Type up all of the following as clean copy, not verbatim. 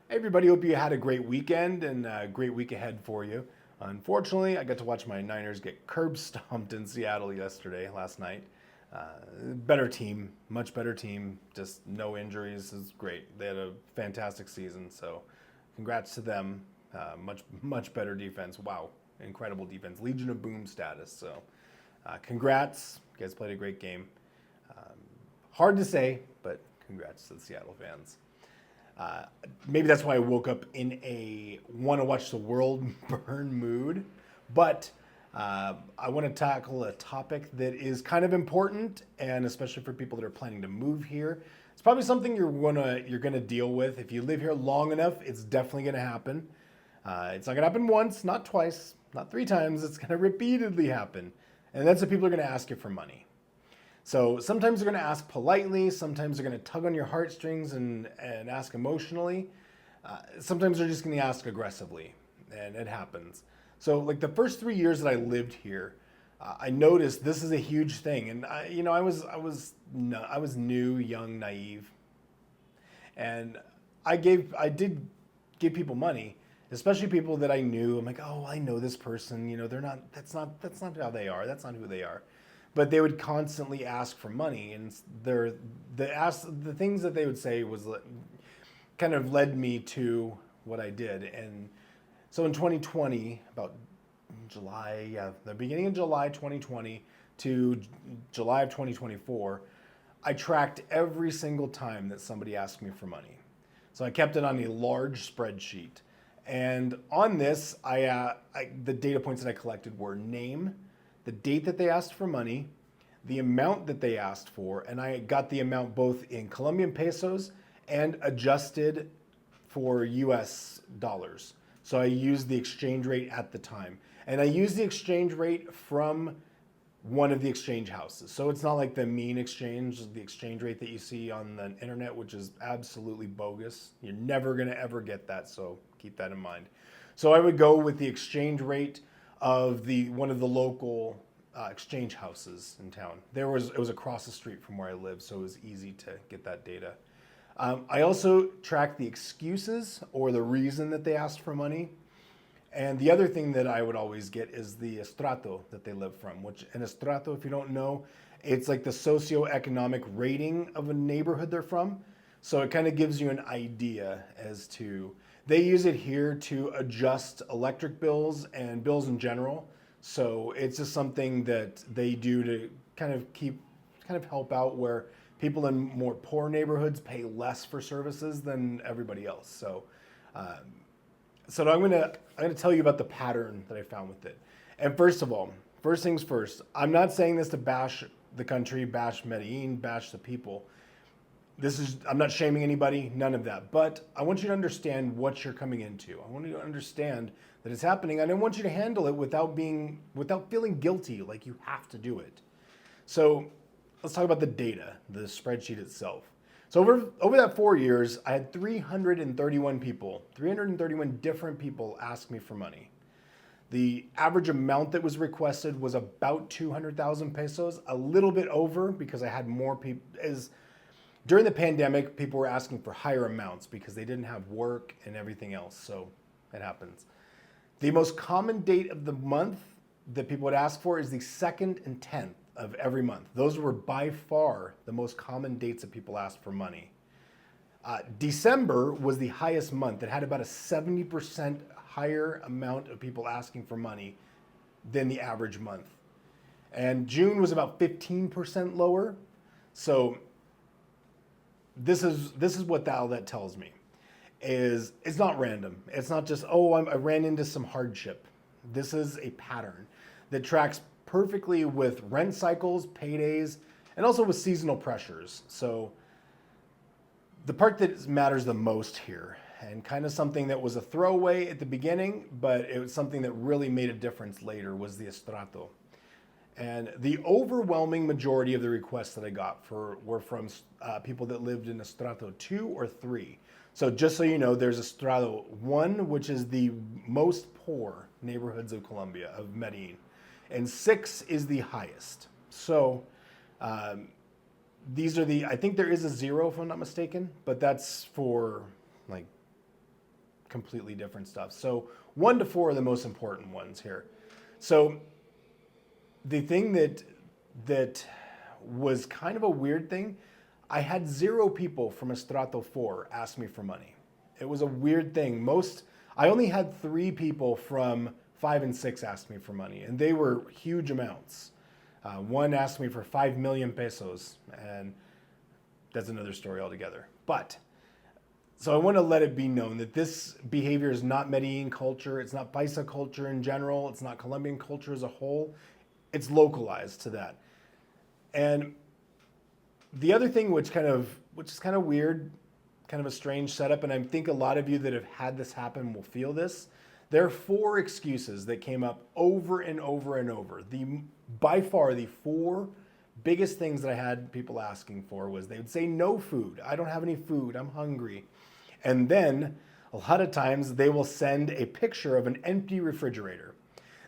Hey everybody, hope you had a great weekend and a great week ahead for you. Unfortunately, I got to watch my Niners get curb stomped in Seattle last night. Better team, much better team, just no injuries is great. They had a fantastic season, so congrats to them. Much better defense. Wow, incredible defense. Legion of Boom status. So congrats, you guys played a great game. Hard to say, but congrats to the Seattle fans. Uh, Maybe that's why I woke up in a want to watch the world burn mood. But I want to tackle a topic that is kind of important, and especially for people that are planning to move here. It's probably something you're gonna deal with if you live here long enough. It's definitely gonna happen. It's not gonna happen once, not twice, not three times. It's gonna repeatedly happen, and that's that people are gonna ask you for money. So sometimes they're going to ask politely, sometimes they're going to tug on your heartstrings and ask emotionally. Sometimes they're just going to ask aggressively, and it happens. So like the first 3 years that I lived here, I noticed this is a huge thing, and I was new, young, naive, and I did give people money, especially people that I knew. I'm like, oh, I know this person. They're not. That's not how they are. That's not who they are. But they would constantly ask for money, and the things that they would say was kind of led me to what I did. And so in 2020, about July, yeah, the beginning of July 2020 to July of 2024, I tracked every single time that somebody asked me for money. So I kept it on a large spreadsheet. And on this, the data points that I collected were name, the date that they asked for money, the amount that they asked for, and I got the amount both in Colombian pesos and adjusted for US dollars. So I used the exchange rate at the time. And I used the exchange rate from one of the exchange houses. So it's not like the mean exchange, the exchange rate that you see on the internet, which is absolutely bogus. You're never gonna ever get that, so keep that in mind. So I would go with the exchange rate of one of the local exchange houses in town. It was across the street from where I live, so it was easy to get that data. I also tracked the excuses or the reason that they asked for money. And the other thing that I would always get is the estrato that they live from, which an estrato, if you don't know, it's like the socioeconomic rating of a neighborhood they're from. So it kind of gives you an idea as to, they use it here to adjust electric bills and bills in general. So it's just something that they do to kind of help out where people in more poor neighborhoods pay less for services than everybody else. Um, so I'm gonna tell you about the pattern that I found with it. And first of all, first things first, I'm not saying this to bash the country, bash Medellin, bash the people. I'm not shaming anybody, none of that. But I want you to understand what you're coming into. I want you to understand that it's happening, and I want you to handle it without feeling guilty, like you have to do it. So let's talk about the data, the spreadsheet itself. So over that 4 years, I had 331 different people ask me for money. The average amount that was requested was about 200,000 pesos, a little bit over because I had more people. During the pandemic, people were asking for higher amounts because they didn't have work and everything else, so it happens. The most common date of the month that people would ask for is the 2nd and 10th of every month. Those were by far the most common dates that people asked for money. December was the highest month. It had about a 70% higher amount of people asking for money than the average month. And June was about 15% lower. So this is what all that tells me. It's not random. It's not just, oh, I ran into some hardship. This is a pattern that tracks perfectly with rent cycles, paydays, and also with seasonal pressures. So the part that matters the most here, and kind of something that was a throwaway at the beginning, but it was something that really made a difference later, was the estrato. And the overwhelming majority of the requests that I got were from people that lived in estrato 2 or 3. So just so you know, there's estrato 1, which is the most poor neighborhoods of Colombia, of Medellin, and 6 is the highest. So these are I think there is a 0 if I'm not mistaken, but that's for like completely different stuff. So 1 to 4 are the most important ones here. So the thing that was kind of a weird thing, I had 0 people from estrato 4 ask me for money. It was a weird thing. I only had 3 people from 5 and 6 ask me for money, and they were huge amounts. One asked me for 5 million pesos, and that's another story altogether. But, so I want to let it be known that this behavior is not Medellin culture, it's not Paisa culture in general, it's not Colombian culture as a whole, it's localized to that. And the other thing which is kind of weird, kind of a strange setup, and I think a lot of you that have had this happen will feel this. There are 4 excuses that came up over and over and over. By far, the 4 biggest things that I had people asking for was they would say no food. I don't have any food. I'm hungry. And then a lot of times they will send a picture of an empty refrigerator.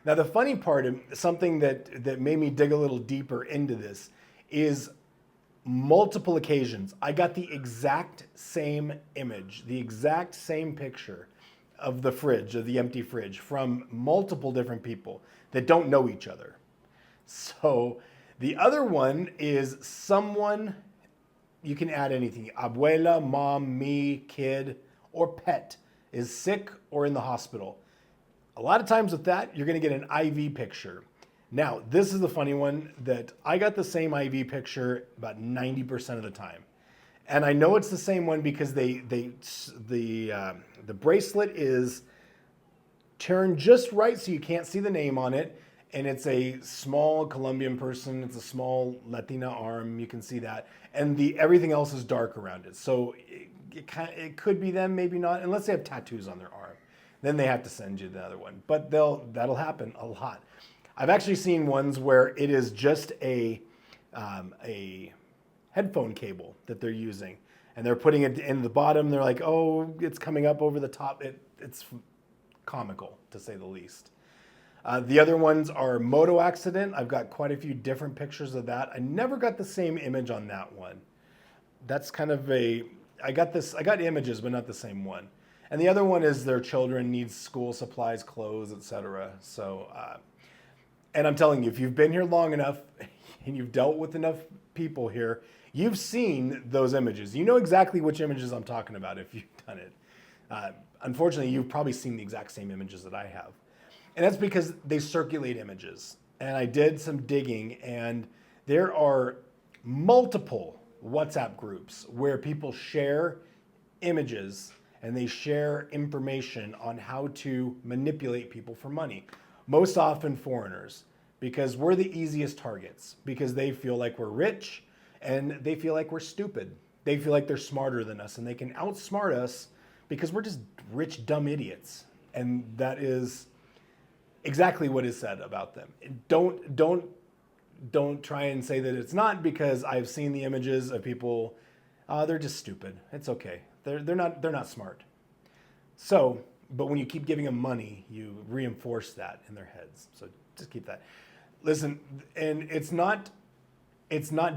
Now, the funny part, something that made me dig a little deeper into this, is multiple occasions I got the exact same image, the exact same picture of the fridge, of the empty fridge, from multiple different people that don't know each other. So the other one is someone, you can add anything, abuela, mom, me, kid, or pet is sick or in the hospital. A lot of times with that, you're gonna get an IV picture. Now, this is the funny one that I got the same IV picture about 90% of the time. And I know it's the same one because the bracelet is turned just right so you can't see the name on it. And it's a small Colombian person. It's a small Latina arm. You can see that. And everything else is dark around it. So it could be them, maybe not, unless they have tattoos on their arm. Then they have to send you the other one. But that'll happen a lot. I've actually seen ones where it is just a headphone cable that they're using, and they're putting it in the bottom. They're like, oh, it's coming up over the top. It's comical, to say the least. The other ones are moto accident. I've got quite a few different pictures of that. I never got the same image on that one. That's kind of I got images, but not the same one. And the other one is their children needs school supplies, clothes, etc. So, and I'm telling you, if you've been here long enough and you've dealt with enough people here, you've seen those images. You know exactly which images I'm talking about if you've done it. Unfortunately, you've probably seen the exact same images that I have. And that's because they circulate images. And I did some digging, and there are multiple WhatsApp groups where people share images and they share information on how to manipulate people for money. Most often foreigners, because we're the easiest targets, because they feel like we're rich and they feel like we're stupid. They feel like they're smarter than us and they can outsmart us because we're just rich, dumb idiots. And that is exactly what is said about them. Don't try and say that it's not, because I've seen the images of people, they're just stupid. It's okay. They're not smart. So, but when you keep giving them money, you reinforce that in their heads. So just keep that. Listen, and it's not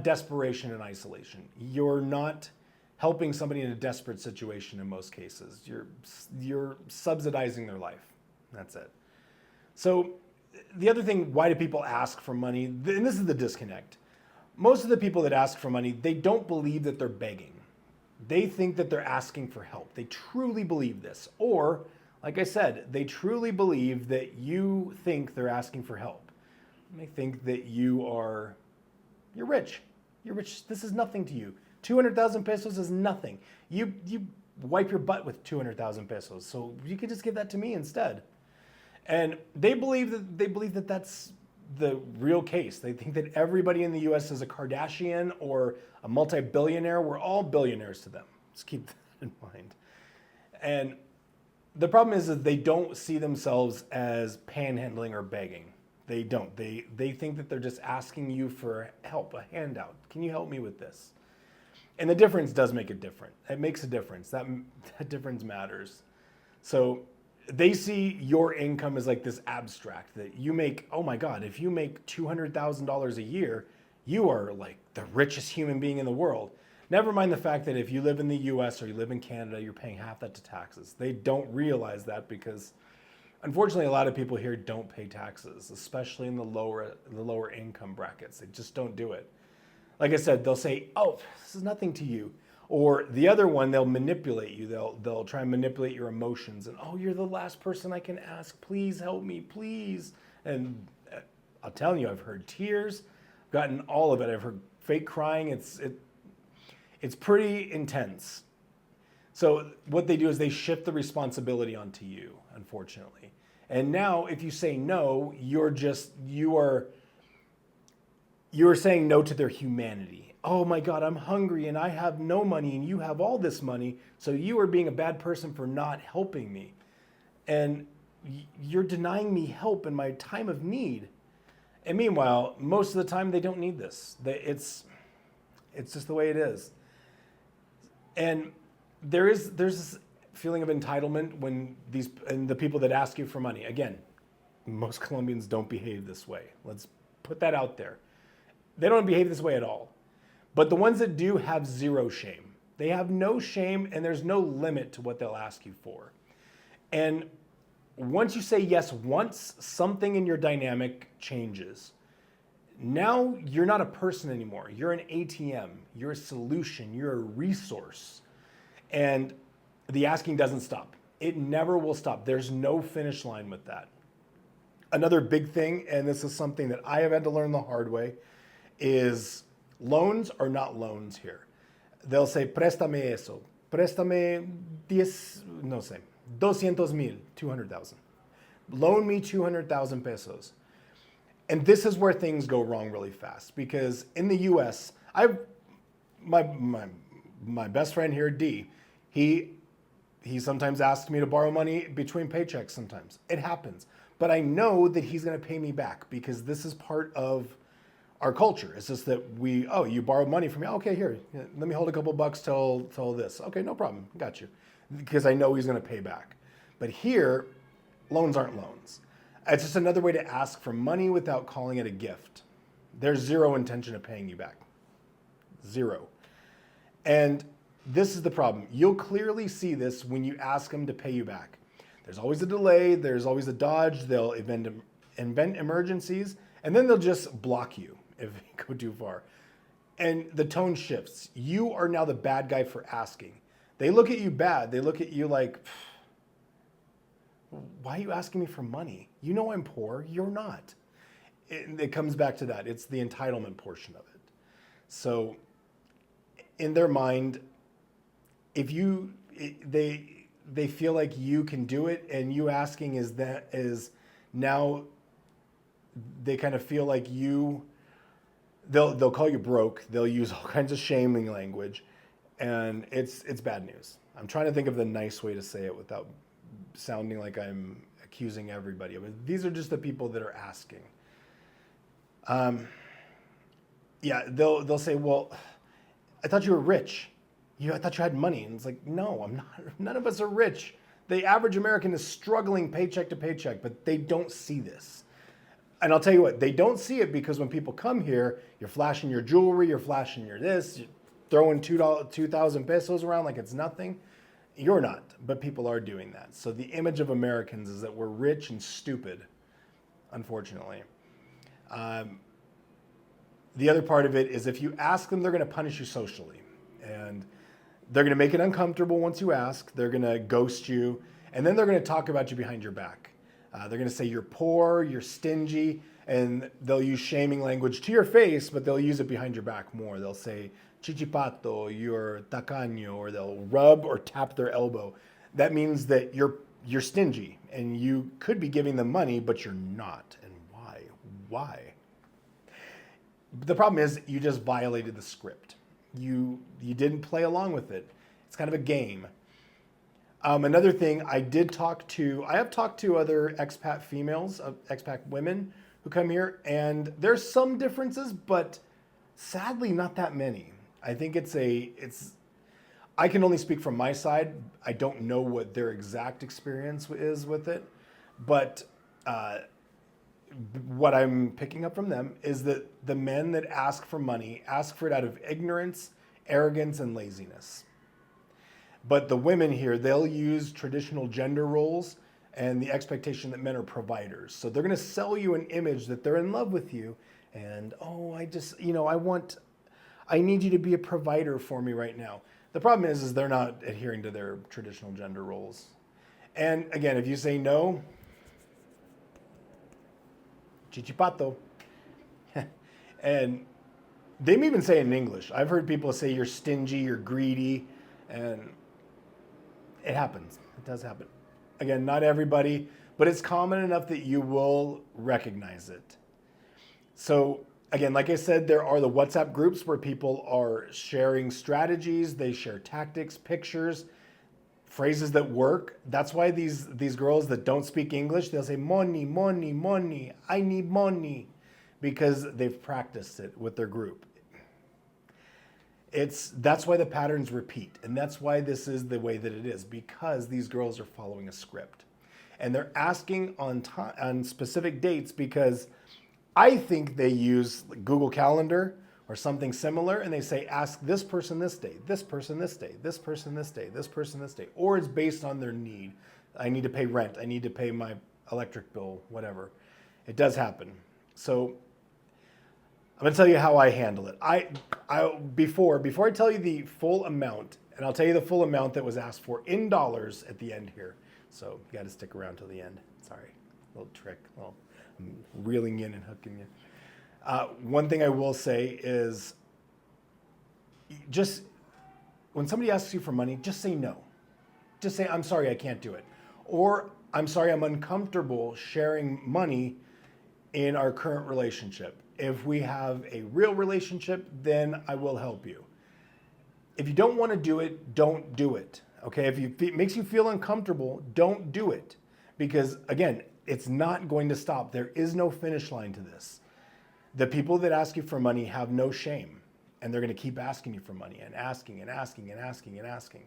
desperation and isolation. You're not helping somebody in a desperate situation in most cases. You're subsidizing their life. That's it. So the other thing, why do people ask for money? And this is the disconnect. Most of the people that ask for money, they don't believe that they're begging. They think that they're asking for help. They truly believe this. Or, like I said, they truly believe that you think they're asking for help. They think that you're rich. You're rich. This is nothing to you. 200,000 pesos is nothing. You wipe your butt with 200,000 pesos. So you could just give that to me instead. And they believe that that's the real case. They think that everybody in the US is a Kardashian or a multi-billionaire. We're all billionaires to them. Just keep that in mind. And the problem is that they don't see themselves as panhandling or begging. They don't. They think that they're just asking you for help, a handout. Can you help me with this? And the difference does make it different. It makes a difference. That difference matters. So they see your income as like this abstract that you make. Oh my God, if you make $200,000 a year, you are like the richest human being in the world. Never mind the fact that if you live in the US or you live in Canada, you're paying half that to taxes. They don't realize that because unfortunately a lot of people here don't pay taxes, especially in the lower income brackets. They just don't do it. Like I said, they'll say, "Oh, this is nothing to you." Or the other one, they'll manipulate you. They'll try and manipulate your emotions. And, "Oh, you're the last person I can ask. Please help me, please." And I'll tell you, I've heard tears, I've gotten all of it. I've heard fake crying. It's pretty intense. So what they do is they shift the responsibility onto you, unfortunately. And now, if you say no, you're saying no to their humanity. "Oh my God, I'm hungry and I have no money and you have all this money, so you are being a bad person for not helping me. And you're denying me help in my time of need." And meanwhile, most of the time they don't need this. It's just the way it is. And there's this feeling of entitlement when the people that ask you for money. Again, most Colombians don't behave this way. Let's put that out there. They don't behave this way at all. But the ones that do have zero shame. They have no shame and there's no limit to what they'll ask you for. And once you say yes once, something in your dynamic changes. Now you're not a person anymore. You're an ATM. You're a solution. You're a resource. And the asking doesn't stop. It never will stop. There's no finish line with that. Another big thing, and this is something that I have had to learn the hard way, is loans are not loans here. They'll say, "Préstame eso. Préstame 200,000, 200,000. Loan me 200,000 pesos." And this is where things go wrong really fast because in the US, my best friend here, D, he sometimes asks me to borrow money between paychecks sometimes. It happens. But I know that he's going to pay me back because this is part of our culture. It's just that you borrowed money from me. Okay, here, let me hold a couple bucks till this. Okay, no problem, got you. Because I know he's gonna pay back. But here, loans aren't loans. It's just another way to ask for money without calling it a gift. There's zero intention of paying you back. Zero. And this is the problem. You'll clearly see this when you ask them to pay you back. There's always a delay, there's always a dodge, they'll invent emergencies, and then they'll just block you if you go too far. And the tone shifts. You are now the bad guy for asking. They look at you bad. They look at you like, "Why are you asking me for money? You know I'm poor. You're not." It comes back to that. It's the entitlement portion of it. So in their mind, they feel like you can do it, and you asking is now they kind of feel like they'll call you broke. They'll use all kinds of shaming language, and it's bad news. I'm trying to think of the nice way to say it without sounding like I'm accusing everybody of it. These are just the people that are asking. They'll say, "Well, I thought you were rich. I thought you had money." And it's like, no, I'm not. None of us are rich. The average American is struggling paycheck to paycheck, but they don't see this. And I'll tell you what, they don't see it because when people come here, you're flashing your jewelry, you're flashing your this, you're throwing 2,000 pesos around like it's nothing. You're not, but people are doing that. So the image of Americans is that we're rich and stupid, unfortunately. The other part of it is if you ask them, they're going to punish you socially. And they're going to make it uncomfortable once you ask. They're going to ghost you. And then they're going to talk about you behind your back. They're going to say you're poor, you're stingy, and they'll use shaming language to your face, but they'll use it behind your back more. They'll say, "Chichipato, you're tacaño," or they'll rub or tap their elbow. That means that you're stingy, and you could be giving them money, but you're not. And why? Why? The problem is you just violated the script. You didn't play along with it. It's kind of a game. Another thing, I have talked to other expat females, expat women who come here, and there's some differences, but sadly not that many. I think I can only speak from my side. I don't know what their exact experience is with it, but what I'm picking up from them is that the men that ask for money ask for it out of ignorance arrogance and laziness. But the women here, they'll use traditional gender roles and the expectation that men are providers. So they're going to sell you an image that they're in love with you. And, oh, I need you to be a provider for me right now. The problem is they're not adhering to their traditional gender roles. And again, if you say no, chichipato. And they may even say it in English. I've heard people say you're stingy, you're greedy, and it happens. It does happen. Again, not everybody, but it's common enough that you will recognize it. So again, like I said, there are the WhatsApp groups where people are sharing strategies, they share tactics, pictures, phrases that work. That's why these girls that don't speak English, they'll say money, money, money, I need money, because they've practiced it with their group. That's why the patterns repeat, and that's why this is the way that it is, because these girls are following a script. And they're asking on specific dates because I think they use Google Calendar or something similar, and they say, ask this person this day, this person this day, this person this day, this person this day. Or it's based on their need. I need to pay rent. I need to pay my electric bill, whatever. It does happen. So I'm going to tell you how I handle it. Before I tell you the full amount, and I'll tell you the full amount that was asked for in dollars at the end here. So you got to stick around till the end. Sorry, little trick. Well, I'm reeling in and hooking you. One thing I will say is, just when somebody asks you for money, just say no. Just say, I'm sorry, I can't do it. Or, I'm sorry, I'm uncomfortable sharing money in our current relationship. If we have a real relationship, then I will help you. If you don't want to do it, don't do it. Okay, if it makes you feel uncomfortable, don't do it. Because again, it's not going to stop. There is no finish line to this. The people that ask you for money have no shame, and they're going to keep asking you for money and asking and asking and asking and asking.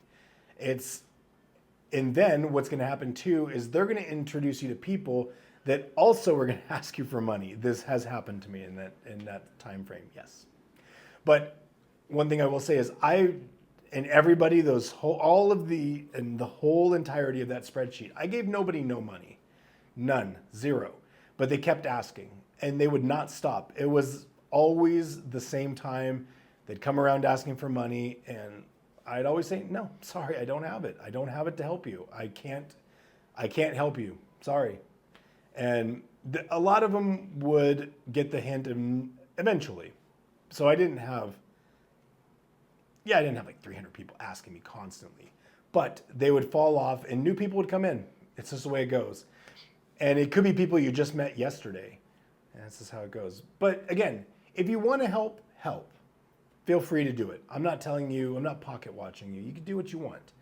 And then what's going to happen too is they're going to introduce you to people that also are going to ask you for money. This has happened to me in that time frame, yes. But one thing I will say is everybody, the whole entirety of that spreadsheet, I gave nobody no money, none, zero. But they kept asking, and they would not stop. It was always the same time. They'd come around asking for money, and I'd always say, no, sorry, I don't have it. I don't have it to help you. I can't help you, sorry. And a lot of them would get the hint eventually. So I didn't have like 300 people asking me constantly, but they would fall off and new people would come in. It's just the way it goes. And it could be people you just met yesterday. And this is how it goes. But again, if you want to help, feel free to do it. I'm not telling you, I'm not pocket watching you. You can do what you want.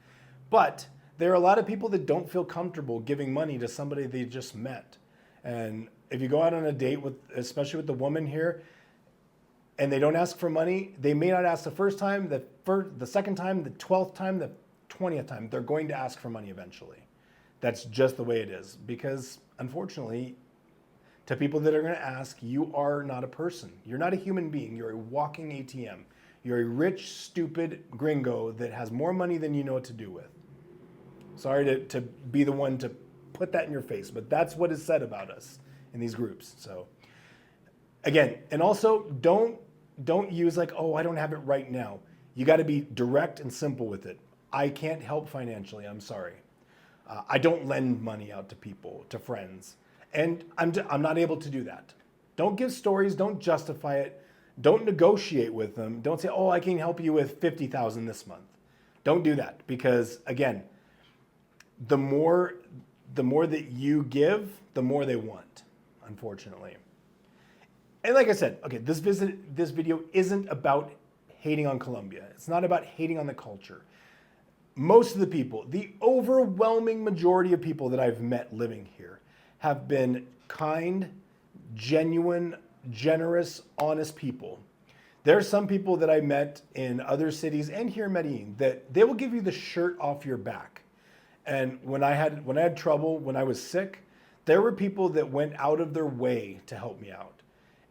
But there are a lot of people that don't feel comfortable giving money to somebody they just met. And if you go out on a date especially with the woman here, and they don't ask for money, they may not ask the first time, the second time, the 12th time, the 20th time. They're going to ask for money eventually. That's just the way it is. Because unfortunately, to people that are going to ask, you are not a person. You're not a human being. You're a walking ATM. You're a rich, stupid gringo that has more money than you know what to do with. Sorry to be the one to put that in your face, but that's what is said about us in these groups. So again, and also don't use like, oh, I don't have it right now. You got to be direct and simple with it. I can't help financially. I'm sorry. I don't lend money out to people, to friends, and I'm not able to do that. Don't give stories. Don't justify it. Don't negotiate with them. Don't say, oh, I can help you with $50,000 this month. Don't do that, because again, the more that you give, the more they want, unfortunately. And like I said, okay, this video isn't about hating on Colombia. It's not about hating on the culture. Most of the people, the overwhelming majority of people that I've met living here have been kind, genuine, generous, honest people. There are some people that I met in other cities and here in Medellin that they will give you the shirt off your back. And when I had trouble, when I was sick, there were people that went out of their way to help me out.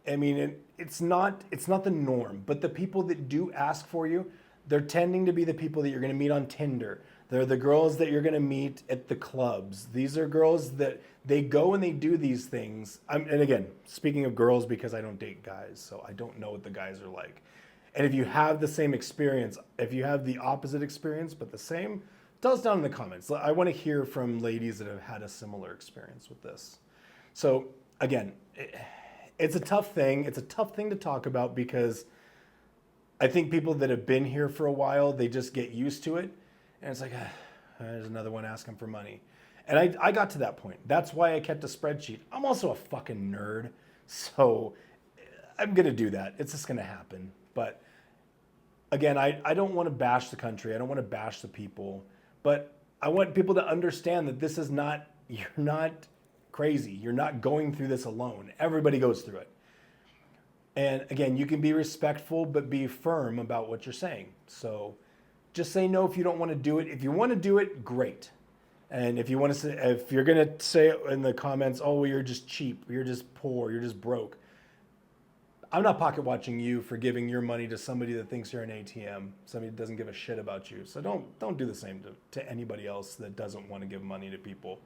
I mean, it's not the norm, but the people that do ask for you, They're tending to be the people that you're going to meet on Tinder. They're the girls that you're going to meet at the clubs. These are girls that they go and they do these things. And again, speaking of girls, because I don't date guys, so I don't know what the guys are like. And if you have the same experience, if you have the opposite experience but the same, tell us down in the comments. I want to hear from ladies that have had a similar experience with this. So again, it's a tough thing. It's a tough thing to talk about because I think people that have been here for a while, they just get used to it. And it's like, there's another one asking for money. And I got to that point. That's why I kept a spreadsheet. I'm also a fucking nerd. So I'm going to do that. It's just going to happen. But again, I don't want to bash the country. I don't want to bash the people. But I want people to understand that this is not, you're not crazy. You're not going through this alone. Everybody goes through it. And again, you can be respectful, but be firm about what you're saying. So just say no if you don't want to do it. If you want to do it, great. And if you want to say, if you're going to say in the comments, oh, well, you're just cheap, you're just poor, you're just broke. I'm not pocket watching you for giving your money to somebody that thinks you're an ATM, somebody that doesn't give a shit about you. So don't do the same to anybody else that doesn't want to give money to people.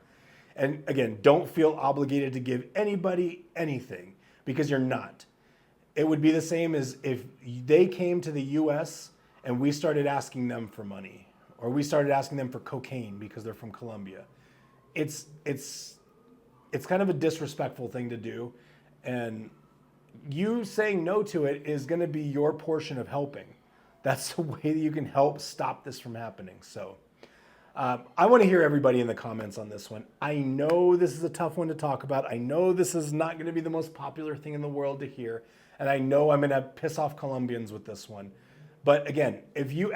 And again, don't feel obligated to give anybody anything because you're not. It would be the same as if they came to the US and we started asking them for money, or we started asking them for cocaine because they're from Colombia. It's kind of a disrespectful thing to do. And you saying no to it is going to be your portion of helping. That's the way that you can help stop this from happening. So I want to hear everybody in the comments on this one. I know this is a tough one to talk about. I know this is not going to be the most popular thing in the world to hear. And I know I'm going to piss off Colombians with this one. But again, if you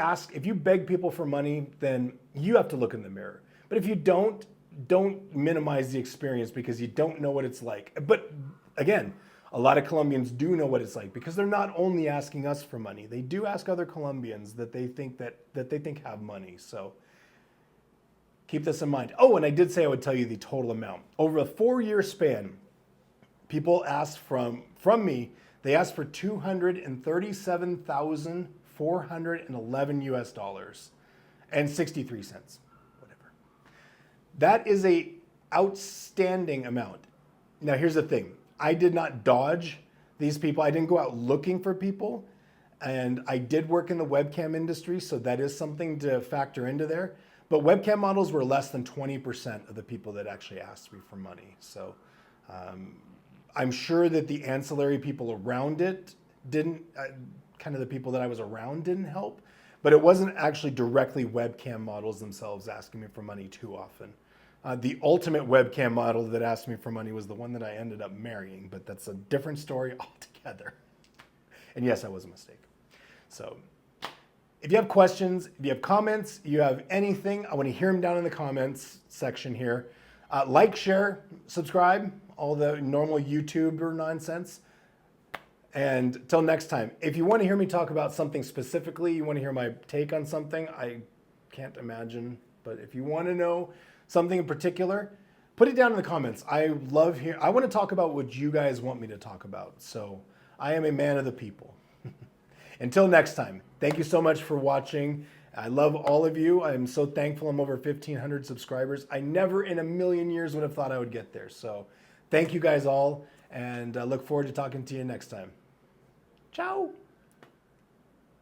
beg people for money, then you have to look in the mirror. But if you don't minimize the experience because you don't know what it's like. But again, a lot of Colombians do know what it's like because they're not only asking us for money. They do ask other Colombians that they think have money. So keep this in mind. Oh, and I did say I would tell you the total amount. Over a 4-year span, people asked from me, they asked for $237,411 US dollars and 63 cents, whatever. That is a outstanding amount. Now here's the thing. I did not dodge these people. I didn't go out looking for people. And I did work in the webcam industry, so that is something to factor into there. But webcam models were less than 20% of the people that actually asked me for money. So I'm sure that the ancillary people around it didn't, kind of the people that I was around didn't help, but it wasn't actually directly webcam models themselves asking me for money too often. The ultimate webcam model that asked me for money was the one that I ended up marrying, but that's a different story altogether. And yes, that was a mistake. So if you have questions, if you have comments, you have anything, I want to hear them down in the comments section here. Like, share, subscribe, all the normal YouTuber nonsense. And till next time, if you want to hear me talk about something specifically, you want to hear my take on something, I can't imagine, but if you want to know something in particular, put it down in the comments. I want to talk about what you guys want me to talk about. So I am a man of the people. Until next time, thank you so much for watching. I love all of you. I'm so thankful I'm over 1,500 subscribers. I never in a million years would have thought I would get there. So thank you guys all, and I look forward to talking to you next time. Ciao.